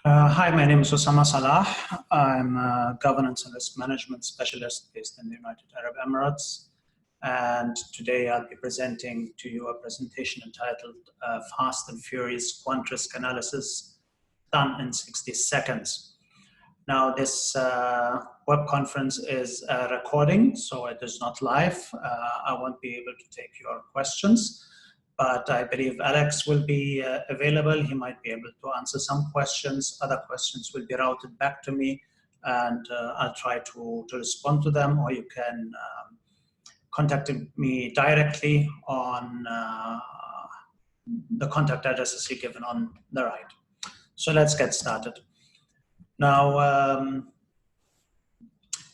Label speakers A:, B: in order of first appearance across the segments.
A: Hi, my name is Osama Salah. I'm a governance and risk management specialist based in the United Arab Emirates. And today I'll be presenting to you a presentation entitled Fast and Furious Quant Risk Analysis Done in 60 Seconds. Now, this web conference is a recording, so it is not live. I won't be able to take your questions, but I believe Alex will be available. He might be able to answer some questions. Other questions will be routed back to me, and I'll try to respond to them, or you can contact me directly on the contact addresses you given on the right. So let's get started. Now,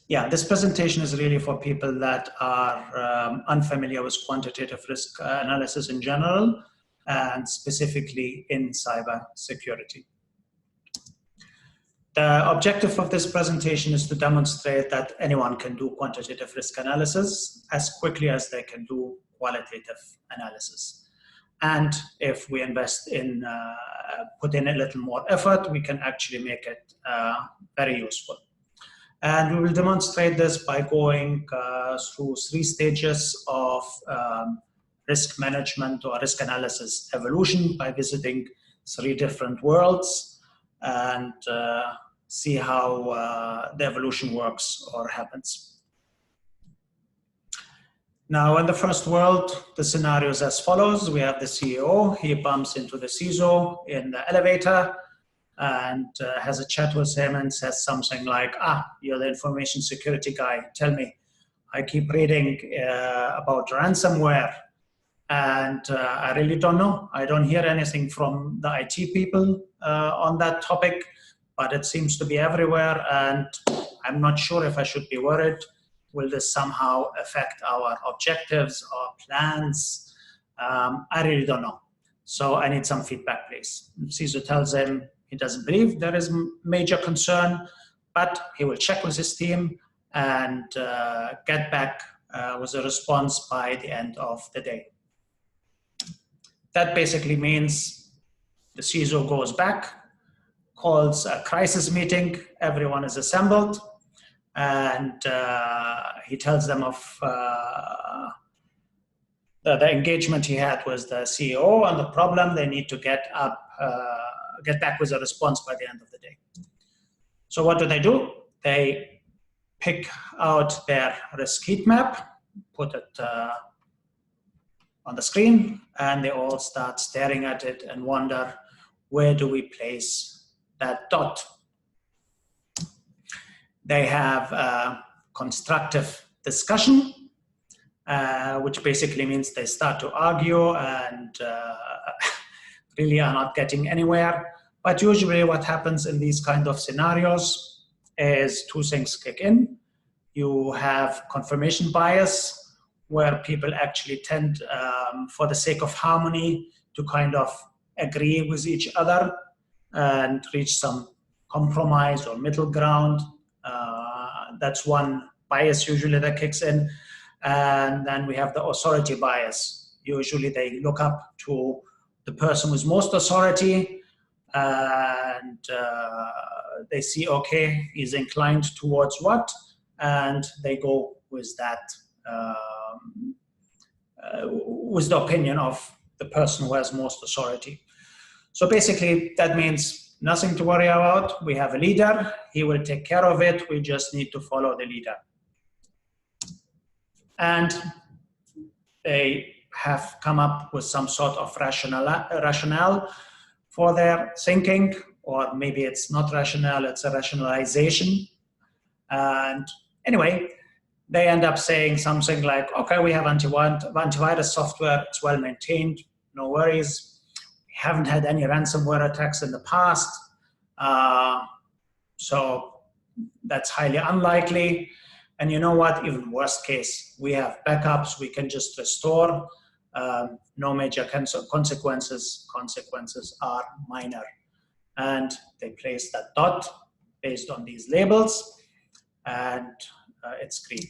A: yeah, this presentation is really for people that are unfamiliar with quantitative risk analysis in general, and specifically in cyber security. The objective of this presentation is to demonstrate that anyone can do quantitative risk analysis as quickly as they can do qualitative analysis. And if we invest in, put in a little more effort, we can actually make it very useful. And we will demonstrate this by going through 3 stages of risk management or risk analysis evolution by visiting 3 different worlds and see how the evolution works or happens. Now, in the first world, the scenario is as follows. We have the CEO. He bumps into the CISO in the elevator and has a chat with him and says something like, you're the information security guy. Tell me, I keep reading about ransomware and I really don't know. I don't hear anything from the IT people on that topic, but it seems to be everywhere and I'm not sure if I should be worried. Will this somehow affect our objectives or plans? I really don't know. So I need some feedback, please. CISO tells him he doesn't believe there is major concern, but he will check with his team and get back with a response by the end of the day. That basically means the CISO goes back, calls a crisis meeting, everyone is assembled, and he tells them of the engagement he had with the CEO and the problem. They need to get back with a response by the end of the day. So what do? They pick out their risk heat map, put it on the screen, and they all start staring at it and wonder, where do we place that dot? They have a constructive discussion, which basically means they start to argue and really are not getting anywhere. But usually what happens in these kind of scenarios is 2 things kick in. You have confirmation bias, where people actually tend, for the sake of harmony, to kind of agree with each other and reach some compromise or middle ground. That's one bias usually that kicks in. And then we have the authority bias. Usually they look up to the person with most authority and they see, okay, he's inclined towards what, and they go with that, with the opinion of the person who has most authority. So basically that means nothing to worry about. We have a leader, he will take care of it. We just need to follow the leader. And they have come up with some sort of rationale for their thinking, or maybe it's not rationale, it's a rationalization. And anyway, they end up saying something like, okay, we have antivirus software, it's well maintained, no worries. We haven't had any ransomware attacks in the past, so that's highly unlikely. And you know what, even worst case, we have backups, we can just restore, no major consequences, consequences are minor. And they place that dot based on these labels, and it's green.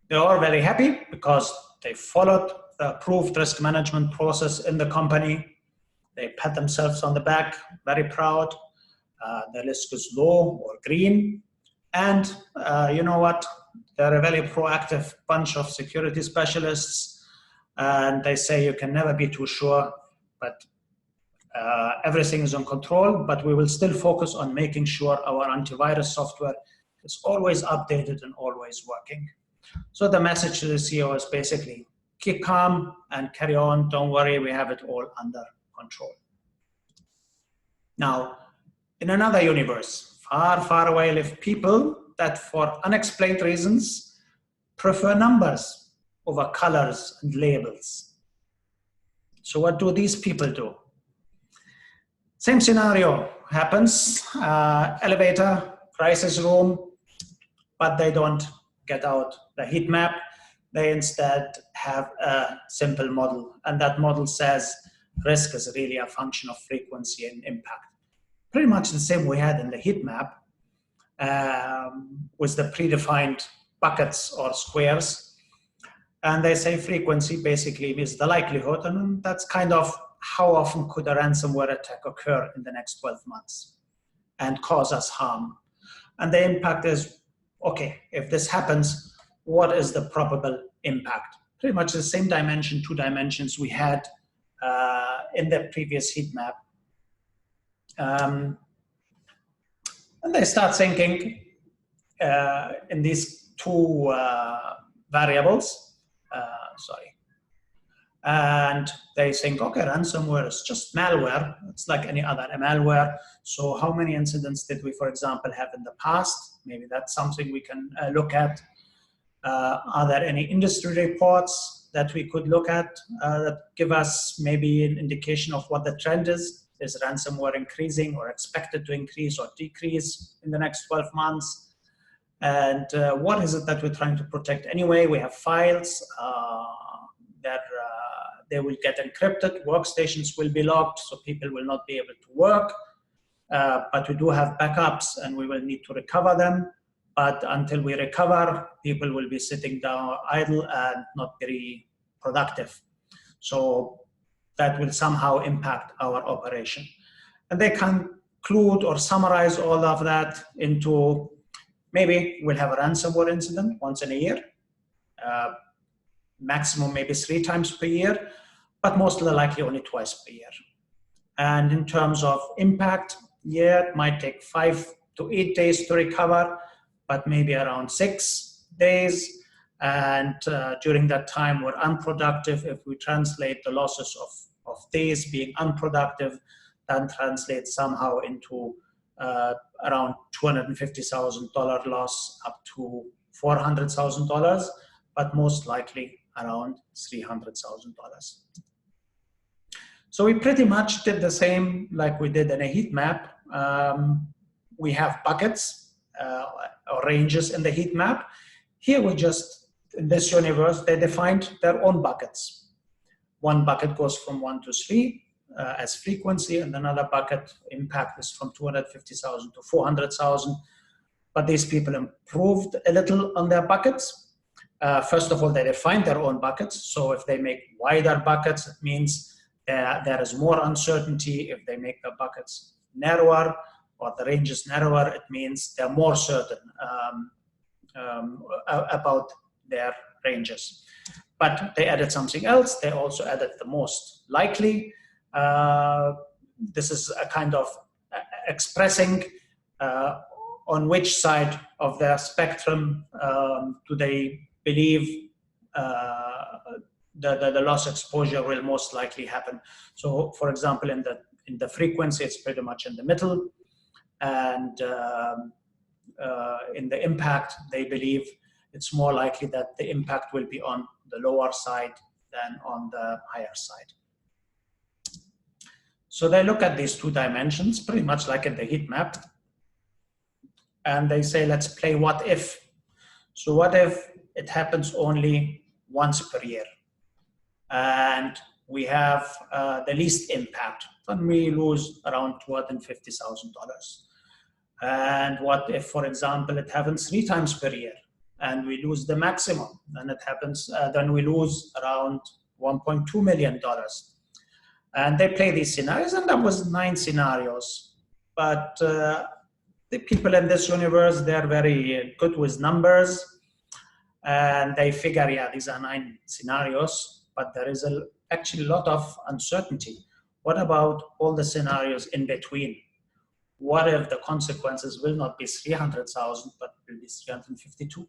A: They're all very happy because they followed the approved risk management process in the company. They pat themselves on the back, very proud. The risk is low or green. And you know what? They're a very proactive bunch of security specialists. And they say you can never be too sure, but everything is on control, but we will still focus on making sure our antivirus software is always updated and always working. So the message to the CEO is basically, keep calm and carry on. Don't worry, we have it all under control. Now, in another universe, far, far away live people that for unexplained reasons prefer numbers over colors and labels. So what do these people do? Same scenario happens, elevator, crisis room, but they don't get out the heat map. They instead have a simple model, and that model says risk is really a function of frequency and impact. Pretty much the same we had in the heat map with the predefined buckets or squares. And they say frequency basically is the likelihood, and that's kind of how often could a ransomware attack occur in the next 12 months and cause us harm. And the impact is, okay, if this happens, what is the probable impact? Pretty much the same dimension, 2 dimensions we had in the previous heat map. And they start thinking in these 2 variables, and they think, okay, ransomware is just malware. It's like any other malware. So how many incidents did we, for example, have in the past? Maybe that's something we can look at. Are there any industry reports that we could look at that give us maybe an indication of what the trend is? Is ransomware increasing or expected to increase or decrease in the next 12 months? And what is it that we're trying to protect anyway? We have files that they will get encrypted, workstations will be locked, so people will not be able to work. But we do have backups and we will need to recover them. But until we recover, people will be sitting down idle and not very productive. So that will somehow impact our operation. And they conclude or summarize all of that into maybe we'll have a ransomware incident once in a year, maximum maybe 3 times per year, but most likely only twice per year. And in terms of impact, yeah, it might take 5 to 8 days to recover, but maybe around 6 days. And during that time, we're unproductive. If we translate the losses of days being unproductive, that translates somehow into around $250,000 loss up to $400,000, but most likely around $300,000. So we pretty much did the same like we did in a heat map. We have buckets or ranges in the heat map. Here we just, in this universe, they defined their own buckets. One bucket goes from 1 to 3 as frequency, and another bucket impact is from 250,000 to 400,000. But these people improved a little on their buckets. First of all, they defined their own buckets. So if they make wider buckets, it means there is more uncertainty. If they make the buckets narrower or the range is narrower, it means they're more certain about their ranges. But they added something else. They also added the most likely. This is a kind of expressing on which side of the spectrum do they believe the loss exposure will most likely happen. So, for example, in the frequency, it's pretty much in the middle, and in the impact, they believe it's more likely that the impact will be on the lower side than on the higher side. So they look at these 2 dimensions, pretty much like in the heat map, and they say, let's play what if. So what if it happens only once per year? And we have the least impact, then we lose around $250,000. And what if, for example, it happens 3 times per year and we lose the maximum? Then it happens, then we lose around $1.2 million. And they play these scenarios, and that was 9 scenarios. But the people in this universe, they're very good with numbers. And they figure, yeah, these are 9 scenarios, but there is actually a lot of uncertainty. What about all the scenarios in between? What if the consequences will not be 300,000, but will be 352,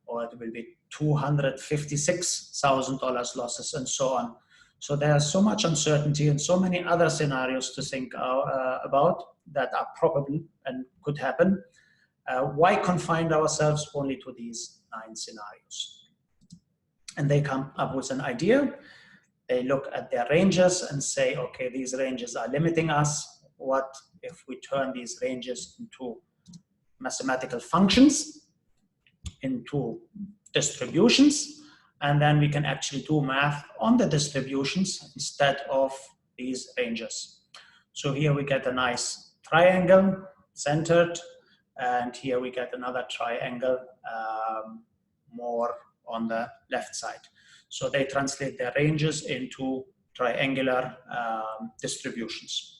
A: or it will be $256,000 losses, and so on. So there's so much uncertainty and so many other scenarios to think about that are probable and could happen. Why confine ourselves only to these 9 scenarios? And they come up with an idea. They look at their ranges and say, okay, these ranges are limiting us. What if we turn these ranges into mathematical functions, into distributions, and then we can actually do math on the distributions instead of these ranges. So here we get a nice triangle centered, and here we get another triangle more on the left side. So they translate their ranges into triangular distributions.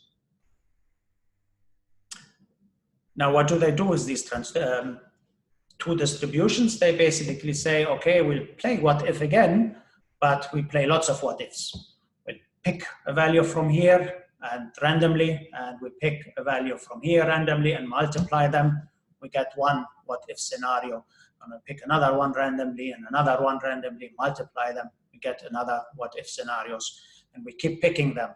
A: Now, what do they do with these two distributions? They basically say, okay, we'll play what if again, but we play lots of what ifs. We'll pick a value from here and randomly, and we pick a value from here randomly and multiply them. We get one what if scenario. And we pick another one randomly and another one randomly, multiply them. We get another what if scenarios, and we keep picking them.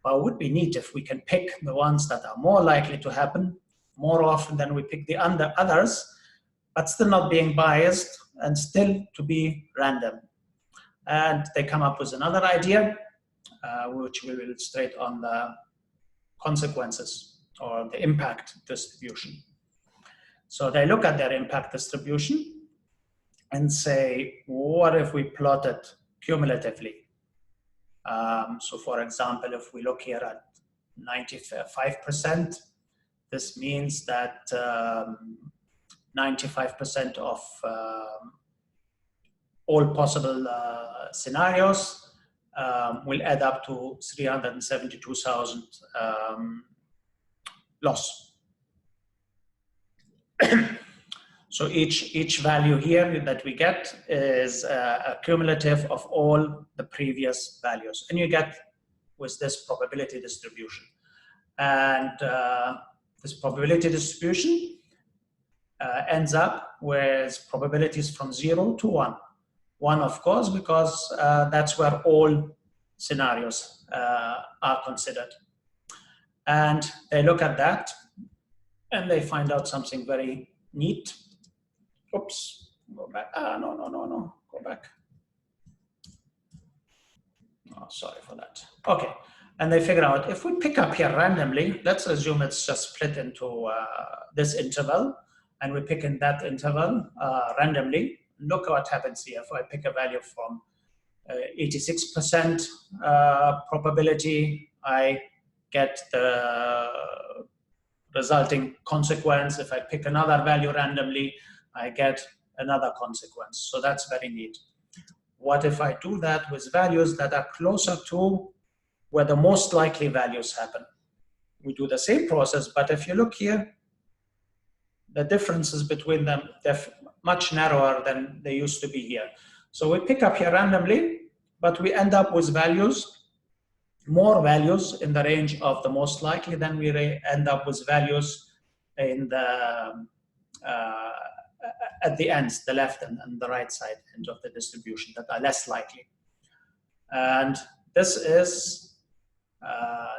A: But it would be neat if we can pick the ones that are more likely to happen more often than we pick the others, but still not being biased and still to be random. And they come up with another idea, which will illustrate on the consequences or the impact distribution. So they look at their impact distribution and say, what if we plot it cumulatively? So for example, if we look here at 95%, this means that 95% of all possible scenarios will add up to 372,000 loss. So each value here that we get is a cumulative of all the previous values, and you get with this probability distribution. And this probability distribution ends up with probabilities from 0 to 1. 1, of course, because that's where all scenarios are considered. And they look at that and they find out something very neat. Oops, go back. No, go back. Oh, sorry for that. Okay. And they figure out if we pick up here randomly, let's assume it's just split into this interval, and we pick in that interval randomly. Look what happens here. If I pick a value from 86% probability, I get the resulting consequence. If I pick another value randomly, I get another consequence. So that's very neat. What if I do that with values that are closer to where the most likely values happen? We do the same process, but if you look here, the differences between them, they're much narrower than they used to be here. So we pick up here randomly, but we end up with values, more values in the range of the most likely than we end up with values in the at the ends, the left and the right side end of the distribution that are less likely. And this is,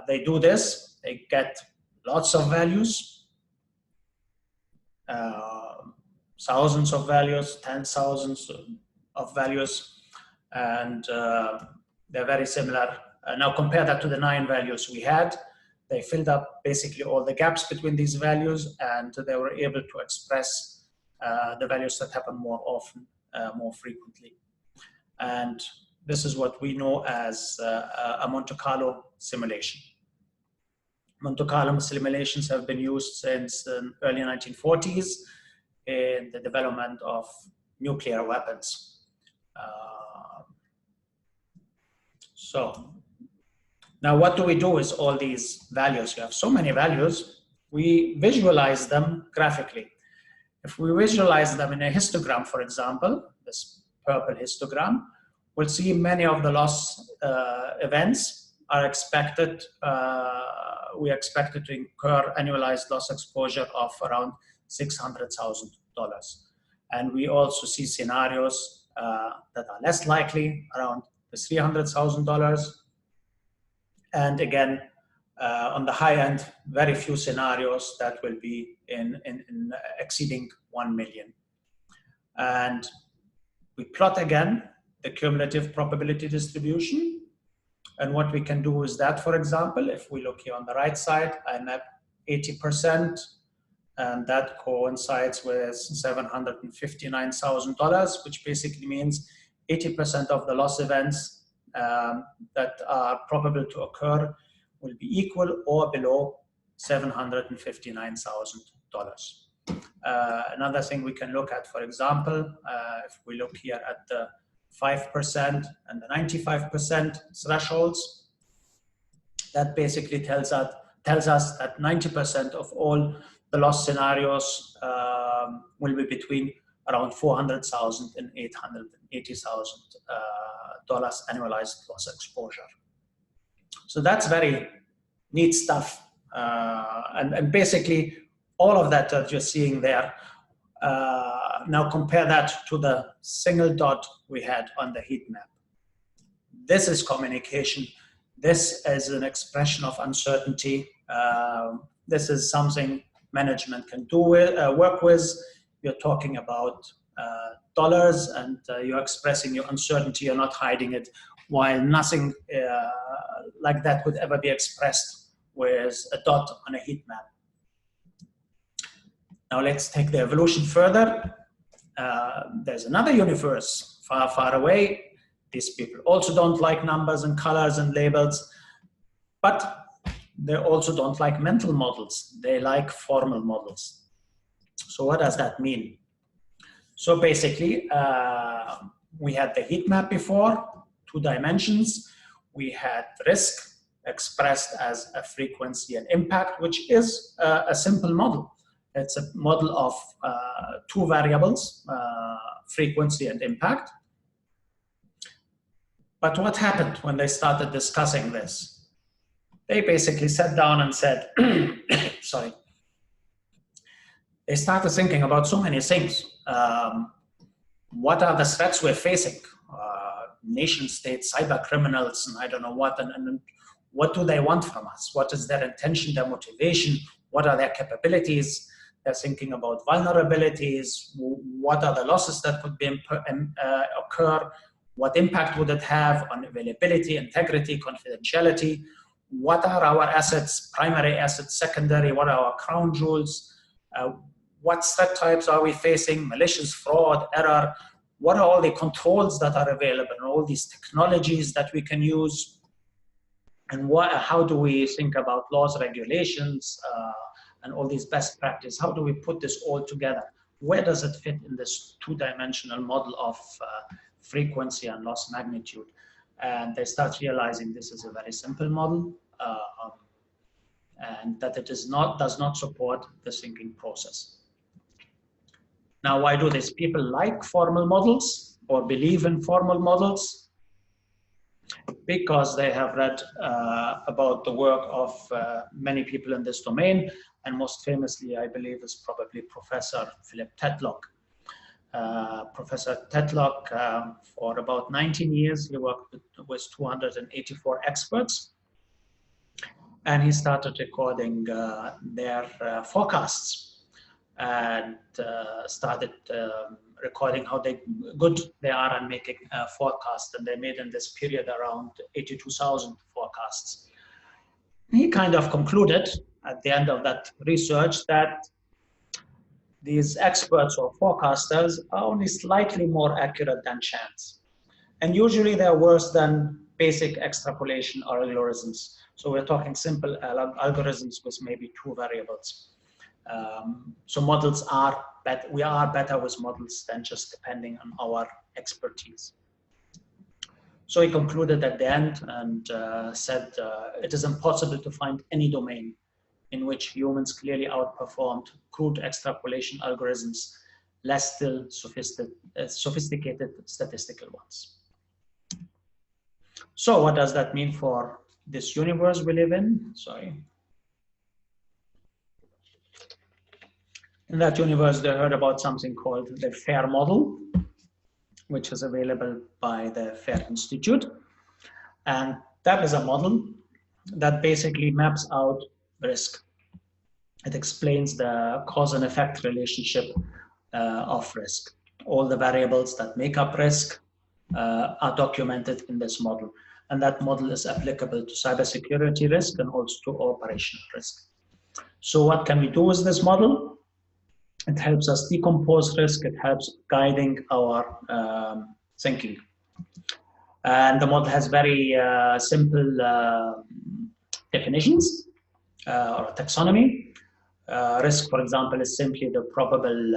A: they do this, they get lots of values, thousands of values, 10,000s of values, and they're very similar. Now compare that to the 9 values we had. They filled up basically all the gaps between these values, and they were able to express the values that happen more often, more frequently. And this is what we know as a Monte Carlo simulation. Monte Carlo simulations have been used since the early 1940s in the development of nuclear weapons. So Now, what do we do with all these values? You have so many values, we visualize them graphically. If we visualize them in a histogram, for example, this purple histogram, we'll see many of the loss events are expected, we expected to incur annualized loss exposure of around $600,000. And we also see scenarios that are less likely, around the $300,000. And again, on the high end, very few scenarios that will be in exceeding 1 million. And we plot again the cumulative probability distribution. And what we can do is that, for example, if we look here on the right side, I map 80%, and that coincides with $759,000, which basically means 80% of the loss events that are probable to occur will be equal or below $759,000. Another thing we can look at, for example, if we look here at the 5% and the 95% thresholds, that basically tells us that 90% of all the loss scenarios will be between around $400,000 and $880,000 annualized loss exposure. So that's very neat stuff. And basically, all of that you're seeing there, now compare that to the single dot we had on the heat map. This is communication. This is an expression of uncertainty. This is something management can do work with. You're talking about dollars, and you're expressing your uncertainty. You're not hiding it, while nothing like that would ever be expressed with a dot on a heat map. Now let's take the evolution further. There's another universe far, far away. These people also don't like numbers and colors and labels, but they also don't like mental models. They like formal models. So what does that mean? So basically, we had the heat map before, 2 dimensions. We had risk expressed as a frequency and impact, which is a simple model. It's a model of 2 variables, frequency and impact. But what happened when they started discussing this? They basically sat down and said, sorry, they started thinking about so many things. What are the threats we're facing? Nation states, cyber criminals, and I don't know what, and what do they want from us? What is their intention, their motivation? What are their capabilities? They're thinking about vulnerabilities. What are the losses that could be occur? What impact would it have on availability, integrity, confidentiality? What are our assets, primary assets, secondary? What are our crown jewels? What threat types are we facing? Malicious, fraud, error? What are all the controls that are available, and all these technologies that we can use? And how do we think about laws, regulations, and all these best practices? How do we put this all together? Where does it fit in this 2-dimensional model of frequency and loss magnitude? And they start realizing this is a very simple model, and that it does not support the thinking process. Now, why do these people like formal models or believe in formal models? Because they have read about the work of many people in this domain, and most famously, I believe, is probably Professor Philip Tetlock. Professor Tetlock, for about 19 years, he worked with 284 experts, and he started recording their forecasts, and started recording how good they are at making forecasts, and they made in this period around 82,000 forecasts. He kind of concluded at the end of that research that these experts or forecasters are only slightly more accurate than chance. And usually they're worse than basic extrapolation or algorithms. So we're talking simple algorithms with maybe 2 variables. So models are better. We are better with models than just depending on our expertise. So he concluded at the end and said it is impossible to find any domain in which humans clearly outperformed crude extrapolation algorithms, less still sophisticated statistical ones. So what does that mean for this universe we live in? Sorry. In that universe, they heard about something called the FAIR model, which is available by the FAIR Institute. And that is a model that basically maps out risk. It explains the cause and effect relationship of risk. All the variables that make up risk are documented in this model. And that model is applicable to cybersecurity risk and also to operational risk. So what can we do with this model? It helps us decompose risk. It helps guiding our thinking. And the model has very simple definitions or taxonomy. Risk, for example, is simply the probable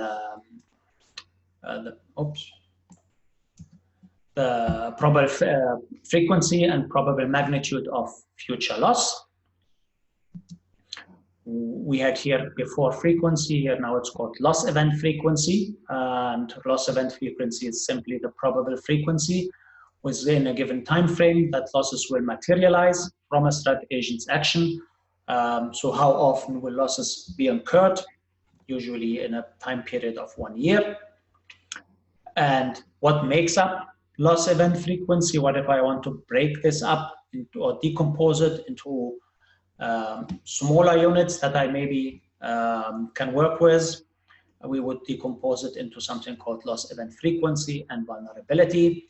A: the probable frequency and probable magnitude of future loss. We had here before frequency, here now it's called loss event frequency, and loss event frequency is simply the probable frequency within a given time frame that losses will materialize from a threat agent's action. So how often will losses be incurred? Usually in a time period of 1 year. And what makes up loss event frequency? What if I want to break this up into, or decompose it into smaller units that I maybe can work with? We would decompose it into something called loss event frequency and vulnerability.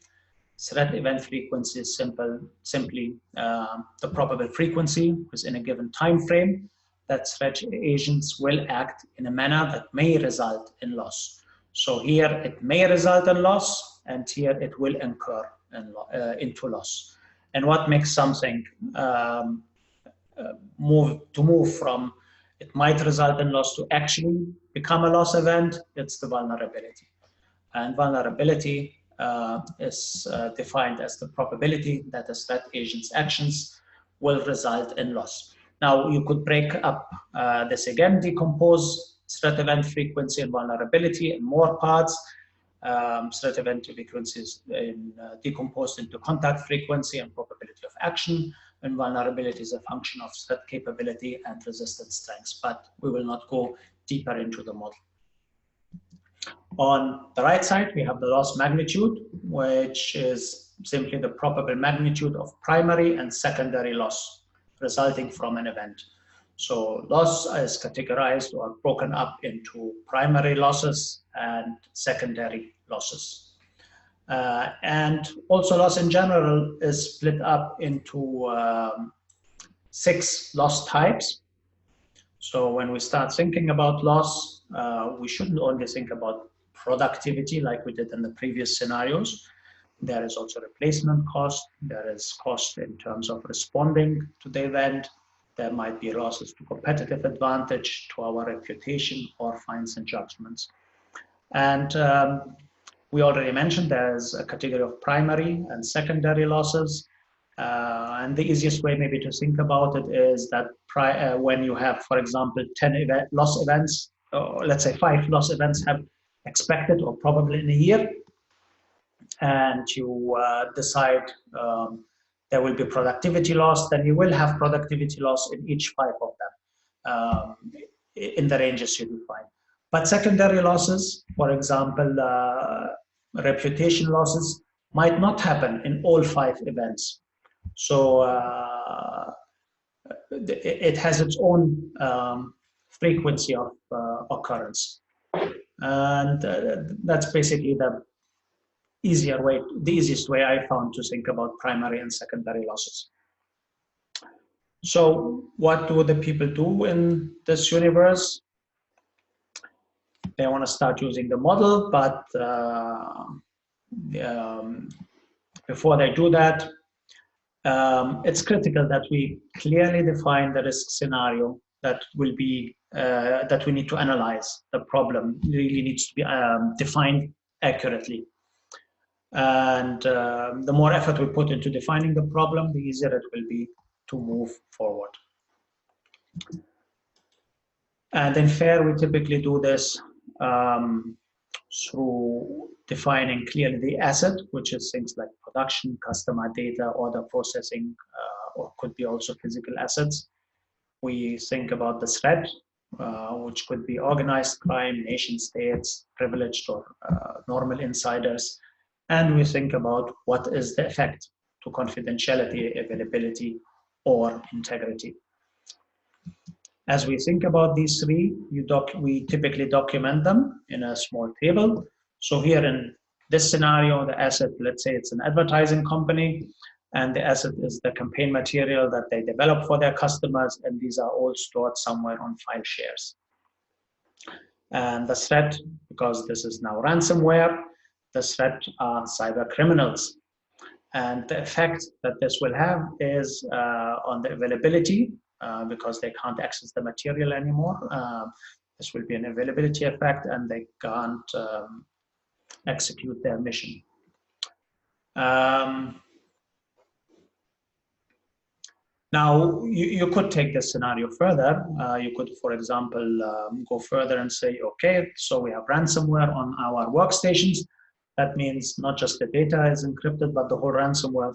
A: Threat event frequency is simply the probable frequency within a given time frame that threat agents will act in a manner that may result in loss. So here it may result in loss, and here it will incur into loss. And what makes something move from it might result in loss to actually become a loss event? It's the vulnerability. And vulnerability is defined as the probability that a threat agent's actions will result in loss. Now, you could break up this again, decompose threat event frequency and vulnerability in more parts. Threat event frequency is decomposed into contact frequency and probability of action, and vulnerability is a function of threat capability and resistance strengths, but we will not go deeper into the model. On the right side, we have the loss magnitude, which is simply the probable magnitude of primary and secondary loss resulting from an event. So loss is categorized or broken up into primary losses and secondary losses. And also loss in general is split up into 6 loss types. So when we start thinking about loss, we shouldn't only think about productivity like we did in the previous scenarios. There is also replacement cost. There is cost in terms of responding to the event. There might be losses to competitive advantage, to our reputation, or fines and judgments. And we already mentioned there's a category of primary and secondary losses. And the easiest way maybe to think about it is that when you have, for example, 10 loss events, or let's say 5 loss events have expected or probably in a year, and you decide there will be productivity loss, then you will have productivity loss in each 5 of them in the ranges you define. But secondary losses, for example, reputation losses, might not happen in all 5 events. So it has its own frequency of occurrence. And that's basically the easiest way I found to think about primary and secondary losses. So what do the people do in this universe? They want to start using the model, but before they do that, it's critical that we clearly define the risk scenario that will be that we need to analyze. The problem really needs to be defined accurately. And the more effort we put into defining the problem, the easier it will be to move forward. And in FAIR, we typically do this through defining clearly the asset, which is things like production, customer data, order processing, or could be also physical assets. We think about the threat, which could be organized crime, nation states, privileged or normal insiders. And we think about what is the effect to confidentiality, availability, or integrity. As we think about these three, we typically document them in a small table. So here in this scenario, the asset, let's say it's an advertising company, and the asset is the campaign material that they develop for their customers, and these are all stored somewhere on file shares. And the threat, because this is now ransomware, the threat are cyber criminals. And the effect that this will have is on the availability, because they can't access the material anymore. This will be an availability effect, and they can't execute their mission. Now, you could take this scenario further. You could, for example, go further and say, okay, so we have ransomware on our workstations. That means not just the data is encrypted, but the whole ransomware,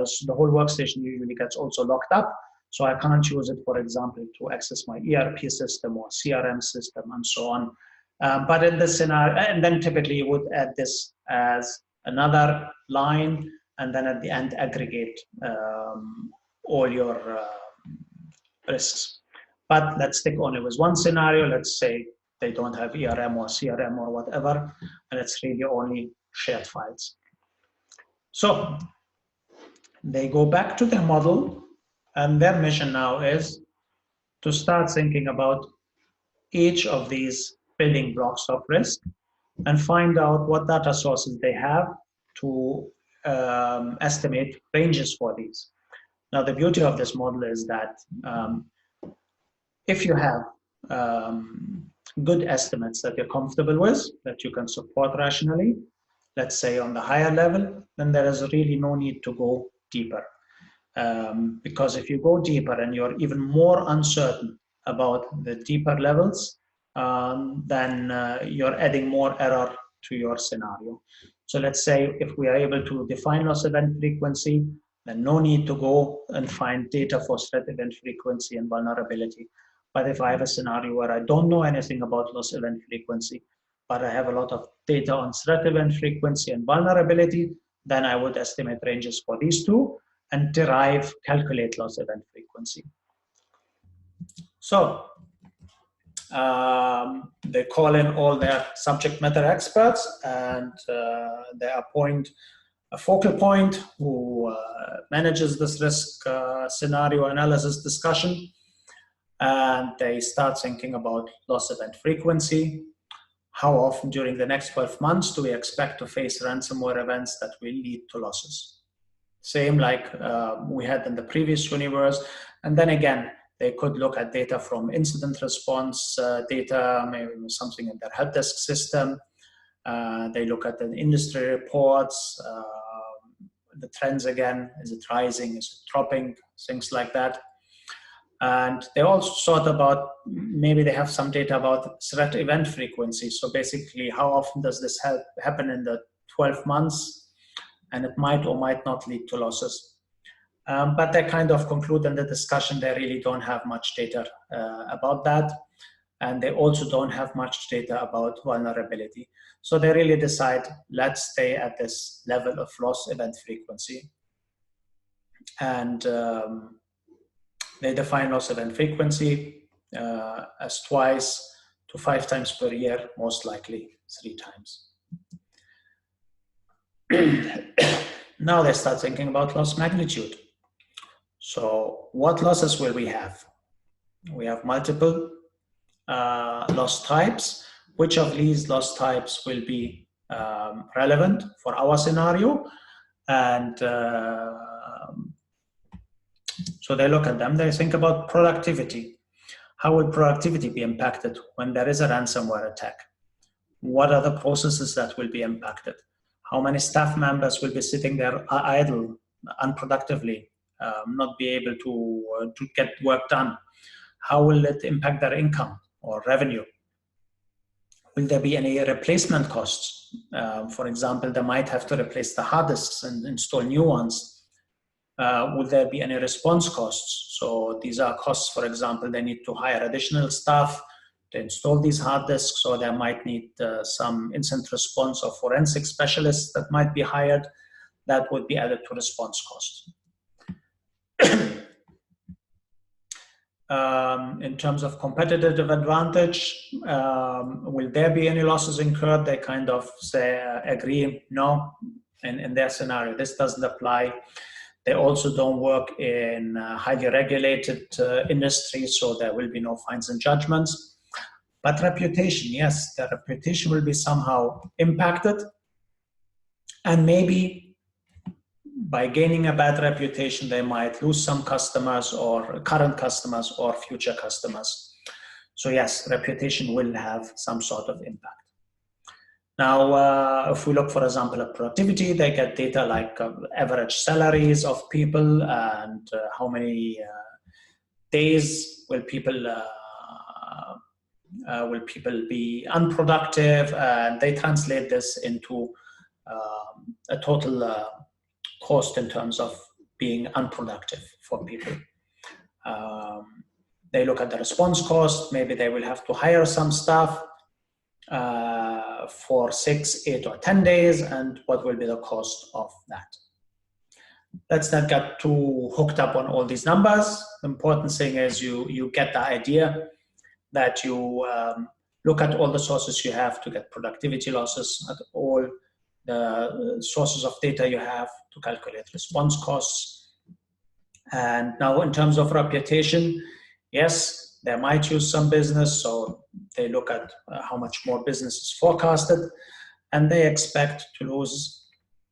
A: so the whole workstation usually gets also locked up. So I can't use it, for example, to access my ERP system or CRM system and so on. But in this scenario, and then typically you would add this as another line, and then at the end aggregate all your risks. But let's stick only with one scenario. Let's say they don't have ERM or CRM or whatever, and it's really only shared files. So they go back to their model, and their mission now is to start thinking about each of these building blocks of risk and find out what data sources they have to estimate ranges for these. Now, the beauty of this model is that if you have good estimates that you're comfortable with, that you can support rationally, let's say on the higher level, then there is really no need to go deeper. Because if you go deeper and you're even more uncertain about the deeper levels, then you're adding more error to your scenario. So let's say if we are able to define loss event frequency, then no need to go and find data for threat event frequency and vulnerability. But if I have a scenario where I don't know anything about loss event frequency, but I have a lot of data on threat event frequency and vulnerability, then I would estimate ranges for these two and calculate loss event frequency. So they call in all their subject matter experts, and they appoint a focal point who manages this risk scenario analysis discussion. And they start thinking about loss event frequency. How often during the next 12 months do we expect to face ransomware events that will lead to losses? Same like we had in the previous universe. And then again, they could look at data from incident response data, maybe something in their help desk system. They look at the industry reports, the trends again, is it rising, is it dropping, things like that. And they also thought about, maybe they have some data about threat event frequency. So basically, how often does this happen in the 12 months? And it might or might not lead to losses. But they kind of conclude in the discussion, they really don't have much data about that. And they also don't have much data about vulnerability. So they really decide, let's stay at this level of loss event frequency. And they define loss event frequency as 2 to 5 times per year, most likely 3 times. Now they start thinking about loss magnitude. So what losses will we have? We have multiple loss types. Which of these loss types will be relevant for our scenario? And so they look at them, they think about productivity. How will productivity be impacted when there is a ransomware attack? What are the processes that will be impacted? How many staff members will be sitting there idle, unproductively, not be able to get work done? How will it impact their income or revenue? Will there be any replacement costs? For example, they might have to replace the hard disks and install new ones. Will there be any response costs? So these are costs, for example, they need to hire additional staff to install these hard disks, or they might need some instant response or forensic specialists that might be hired. That would be added to response costs. In terms of competitive advantage, will there be any losses incurred? They kind of say, agree, no, in their scenario, this doesn't apply. They also don't work in highly regulated industries, so there will be no fines and judgments. But reputation, yes, their reputation will be somehow impacted. And maybe by gaining a bad reputation, they might lose some customers or current customers or future customers. So yes, reputation will have some sort of impact. Now, if we look, for example, at productivity, they get data like average salaries of people and how many days will people be unproductive, and they translate this into a total cost in terms of being unproductive for people. They look at the response cost. Maybe they will have to hire some staff for 6, 8, or 10 days, and what will be the cost of that. Let's not get too hooked up on all these numbers. The important thing is you get the idea that you look at all the sources you have to get productivity losses, at all the sources of data you have to calculate response costs. And now in terms of reputation, yes, they might use some business, so they look at how much more business is forecasted, and they expect to lose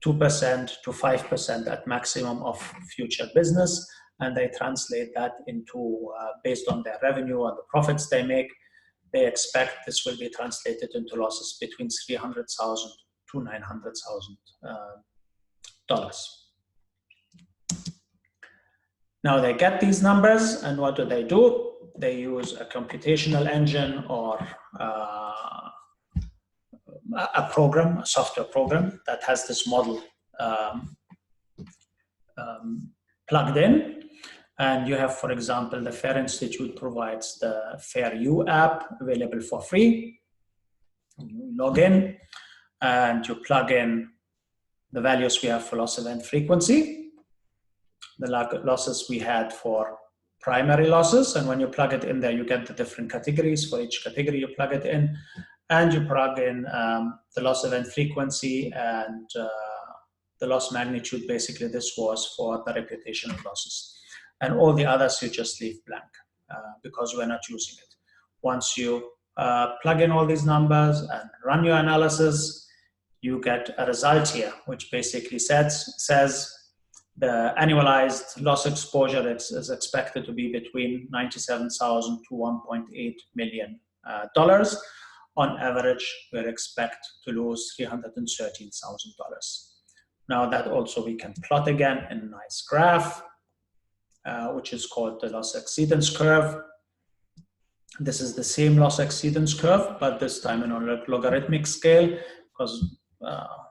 A: 2% to 5% at maximum of future business, and they translate that into, based on their revenue and the profits they make, they expect this will be translated into losses between $300,000 to $900,000. Now they get these numbers, and what do? They use a computational engine or a program, a software program that has this model plugged in. And you have, for example, the FAIR Institute provides the FAIR-U app available for free. You log in and you plug in the values we have for loss event frequency, the losses we had for primary losses, and when you plug it in there, you get the different categories. For each category, you plug it in, and you plug in the loss event frequency and the loss magnitude. Basically, this was for the reputational losses. And all the others, you just leave blank because we're not using it. Once you plug in all these numbers and run your analysis, you get a result here, which basically says the annualized loss exposure is expected to be between $97,000 to $1.8 million. On average, we expect to lose $313,000. Now that also we can plot again in a nice graph, which is called the loss exceedance curve. This is the same loss exceedance curve, but this time in a logarithmic scale, because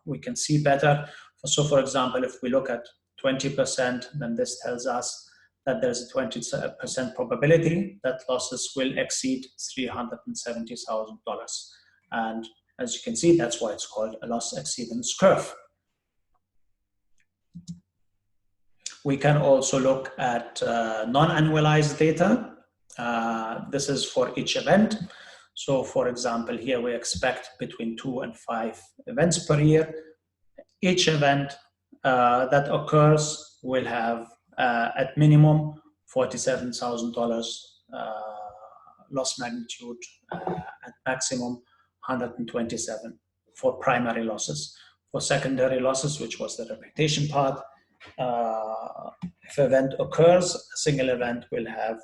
A: we can see better. So for example, if we look at 20%, then this tells us that there's a 20% probability that losses will exceed $370,000. And as you can see, that's why it's called a loss exceedance curve. We can also look at non-annualized data. This is for each event. So for example, here we expect between 2 and 5 events per year. Each event that occurs will have at minimum $47,000 loss magnitude, at maximum 127 for primary losses. For secondary losses, which was the reputation part, if an event occurs, a single event will have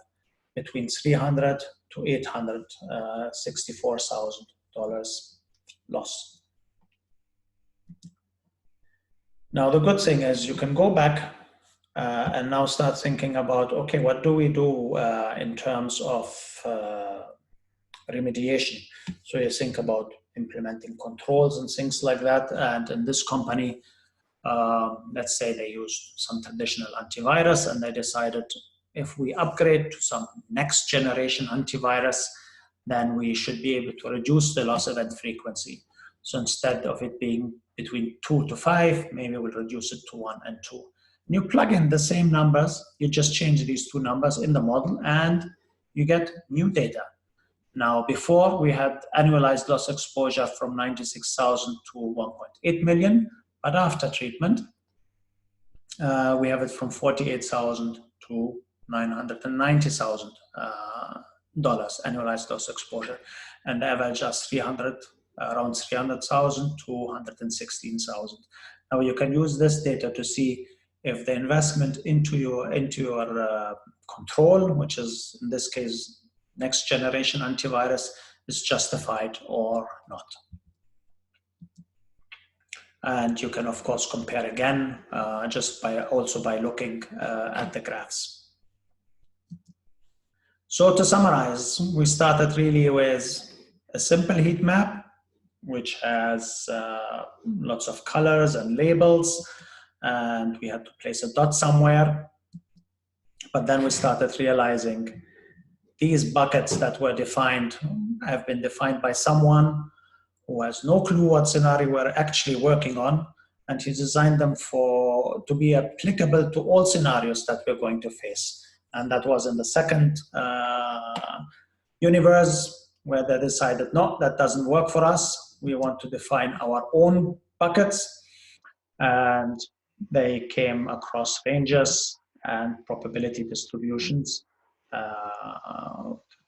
A: between $300,000 to $864,000 loss. Now, the good thing is you can go back and now start thinking about, okay, what do we do in terms of remediation? So you think about implementing controls and things like that. And in this company, let's say they used some traditional antivirus and they decided if we upgrade to some next generation antivirus, then we should be able to reduce the loss event frequency. So instead of it being between 2 to 5, maybe we'll reduce it to 1 and 2. And you plug in the same numbers, you just change these two numbers in the model and you get new data. Now, before we had annualized loss exposure from 96,000 to 1.8 million, but after treatment, we have it from 48,000 to $990,000 annualized loss exposure, and the average is around 300,000 to 116,000. Now you can use this data to see if the investment into your control, which is in this case next generation antivirus, is justified or not. And you can, of course, compare again just by looking at the graphs. So to summarize, we started really with a simple heat map, which has lots of colors and labels, and we had to place a dot somewhere. But then we started realizing these buckets that were defined have been defined by someone who has no clue what scenario we're actually working on, and he designed them to be applicable to all scenarios that we're going to face. And that was in the second universe, where they decided, no, that doesn't work for us. We want to define our own buckets. And they came across ranges and probability distributions,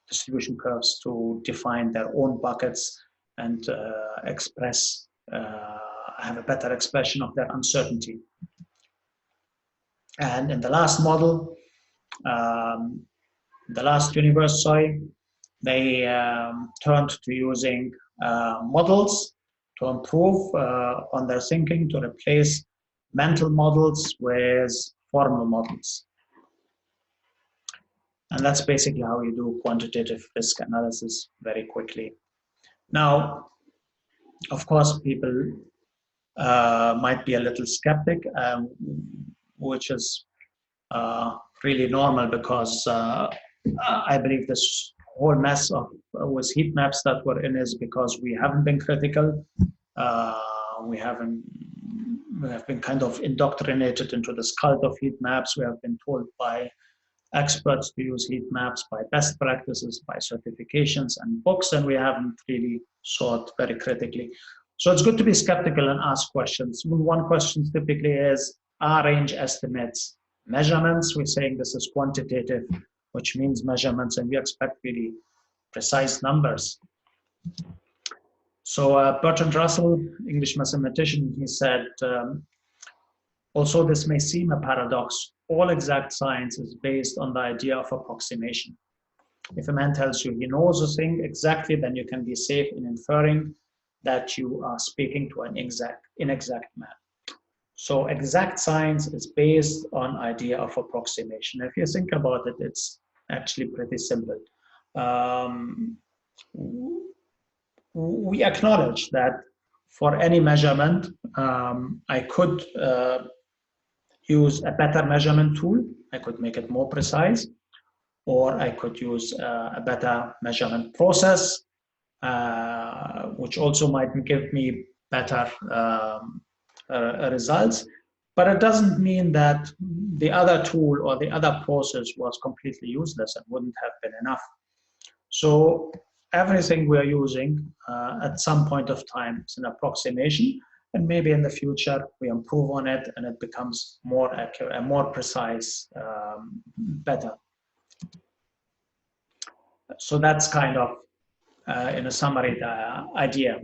A: distribution curves to define their own buckets and have a better expression of their uncertainty. And in the last model, the last universe, they turned to using models to improve on their thinking, to replace mental models with formal models. And that's basically how you do quantitative risk analysis very quickly. Now, of course, people might be a little skeptic, which is really normal, because I believe this whole mess with heat maps that we're in is because we haven't been critical. We have been kind of indoctrinated into this cult of heat maps. We have been told by experts to use heat maps, by best practices, by certifications and books, and we haven't really thought very critically. So it's good to be skeptical and ask questions. One question typically is, are range estimates measurements? We're saying this is quantitative, which means measurements, and we expect really precise numbers. So Bertrand Russell, English mathematician, he said, also this may seem a paradox, all exact science is based on the idea of approximation. If a man tells you he knows a thing exactly, then you can be safe in inferring that you are speaking to an inexact man. So exact science is based on idea of approximation. If you think about it, it's actually pretty simple. We acknowledge that for any measurement, I could use a better measurement tool. I could make it more precise, or I could use a better measurement process, which also might give me better results. But it doesn't mean that the other tool or the other process was completely useless and wouldn't have been enough. So everything we are using at some point of time is an approximation, and maybe in the future we improve on it and it becomes more accurate and more precise, better. So that's kind of, in a summary, the idea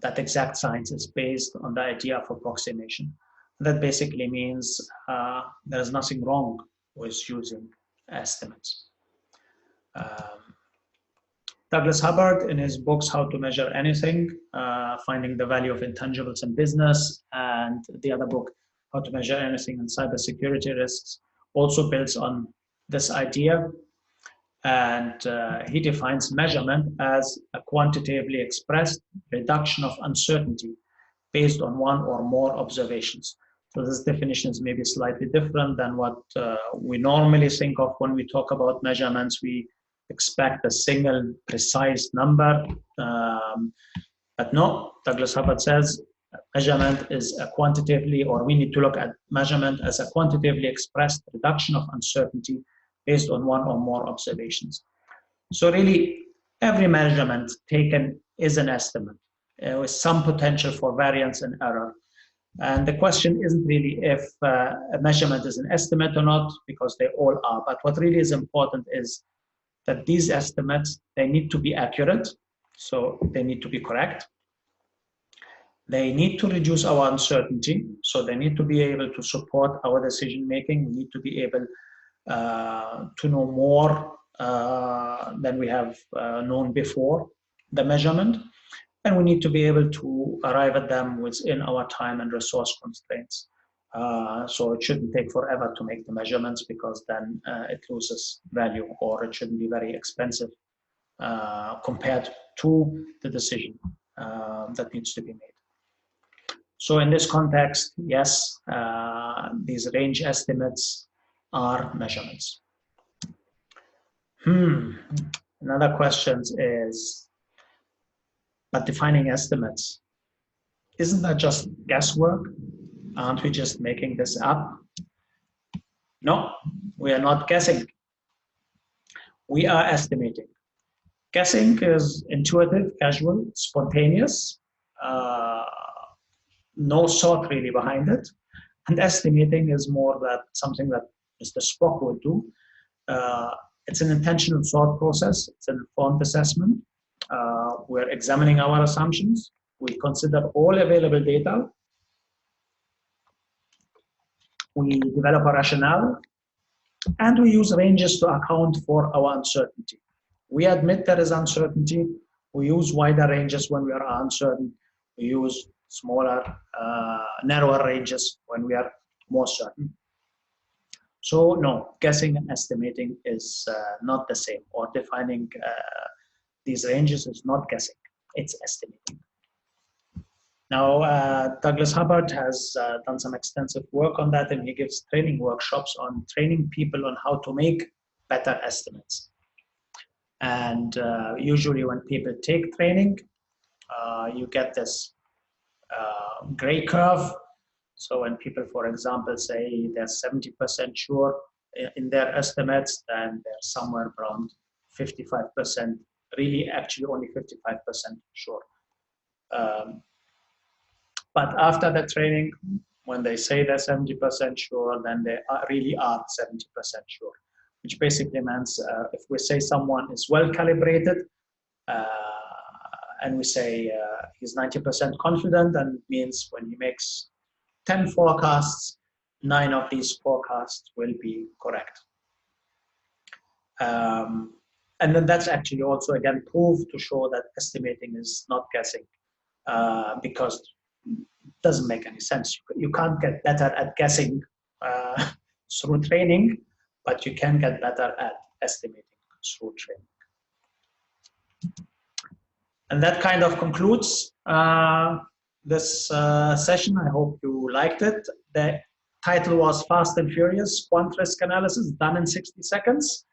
A: that exact science is based on the idea of approximation. That basically means there's nothing wrong with using estimates. Douglas Hubbard, in his books, How to Measure Anything, Finding the Value of Intangibles in Business, and the other book, How to Measure Anything in Cybersecurity Risks, also builds on this idea. And he defines measurement as a quantitatively expressed reduction of uncertainty based on one or more observations. So this definition is maybe slightly different than what we normally think of when we talk about measurements. We expect a single precise number, but no, Douglas Hubbard says measurement is a quantitatively, or we need to look at measurement as a quantitatively expressed reduction of uncertainty based on one or more observations. So really, every measurement taken is an estimate with some potential for variance and error. And the question isn't really if a measurement is an estimate or not, because they all are. But what really is important is that these estimates, they need to be accurate. So they need to be correct. They need to reduce our uncertainty. So they need to be able to support our decision making. We need to be able to know more than we have known before the measurement. And we need to be able to arrive at them within our time and resource constraints. So it shouldn't take forever to make the measurements, because then it loses value, or it shouldn't be very expensive compared to the decision that needs to be made. So in this context, yes, these range estimates are measurements. Another question is, but defining estimates, isn't that just guesswork? Aren't we just making this up? No, we are not guessing. We are estimating. Guessing is intuitive, casual, spontaneous, no thought really behind it. And estimating is more that something that Mr. Spock would do. It's an intentional thought process. It's an informed assessment. We're examining our assumptions. We consider all available data. We develop a rationale, and we use ranges to account for our uncertainty. We admit there is uncertainty. We use wider ranges when we are uncertain. We use smaller, narrower ranges when we are more certain. So no, guessing and estimating is not the same, or defining these ranges is not guessing, it's estimating. Now, Douglas Hubbard has done some extensive work on that, and he gives training workshops on training people on how to make better estimates. And usually when people take training, you get this gray curve. So when people, for example, say they're 70% sure in their estimates, then they're somewhere around 55%, really actually only 55% sure. But after the training, when they say they're 70% sure, then they really are 70% sure, which basically means if we say someone is well calibrated, and we say he's 90% confident, then it means when he makes 10 forecasts, 9 of these forecasts will be correct. And then that's actually also, again, proved to show that estimating is not guessing, because it doesn't make any sense. You can't get better at guessing through training, but you can get better at estimating through training. And that kind of concludes this session. I hope you liked it. The title was Fast and Furious, Quant Risk Analysis done in 60 seconds.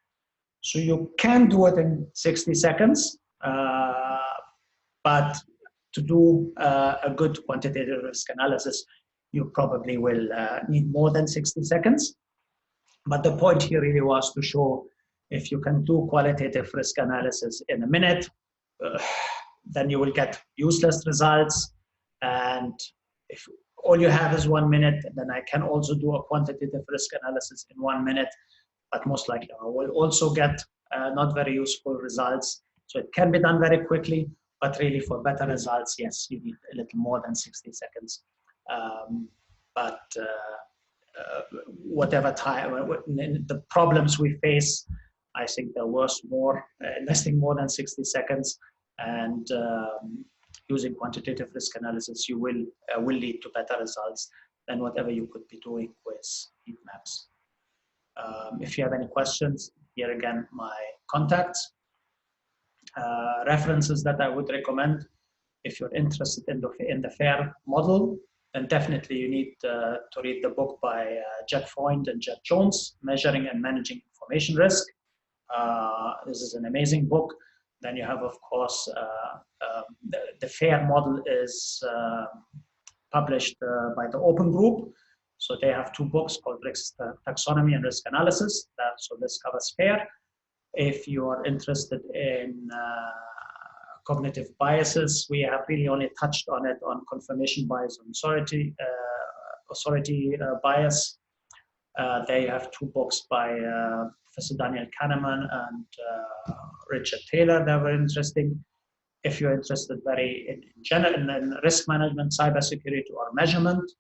A: So you can do it in 60 seconds, but to do a good quantitative risk analysis, you probably will need more than 60 seconds. But the point here really was to show if you can do qualitative risk analysis in a minute, then you will get useless results. And if all you have is 1 minute, then I can also do a quantitative risk analysis in 1 minute, but most likely I will also get not very useful results. So it can be done very quickly, but really for better results, yes, you need a little more than 60 seconds. Whatever time, the problems we face I think they're worth more. Investing more than 60 seconds and using quantitative risk analysis, you will lead to better results than whatever you could be doing with heat maps. If you have any questions, here again my contacts. References that I would recommend if you're interested in the FAIR model, then definitely you need to read the book by Jack Freund and Jack Jones, Measuring and Managing Information Risk. This is an amazing book. Then you have, of course, the FAIR model is published by the Open Group. So they have 2 books called Risk Taxonomy and Risk Analysis. So this covers FAIR. If you are interested in cognitive biases, we have really only touched on it on confirmation bias and authority bias. They have 2 books by Professor Daniel Kahneman and Richard Taylor that were interesting. If you're interested in risk management, cybersecurity, or measurement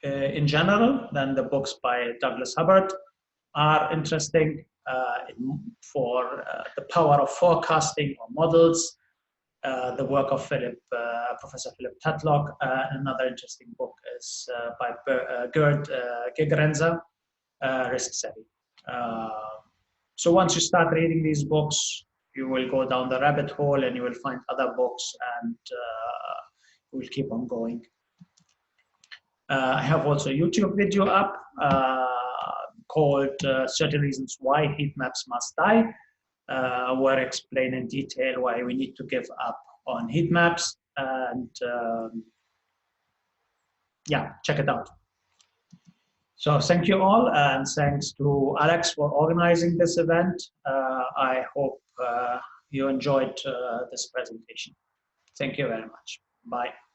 A: in general, then the books by Douglas Hubbard are interesting for the power of forecasting or models. The work of Professor Philip Tetlock. Another interesting book is by Gerd Gigerenzer, Risk Savvy. So once you start reading these books, you will go down the rabbit hole and you will find other books, and you will keep on going. I have also a YouTube video up called 30 Reasons Why Heat Maps Must Die, where I explain in detail why we need to give up on heat maps. And yeah, check it out. So thank you all, and thanks to Alex for organizing this event. I hope you enjoyed this presentation. Thank you very much. Bye.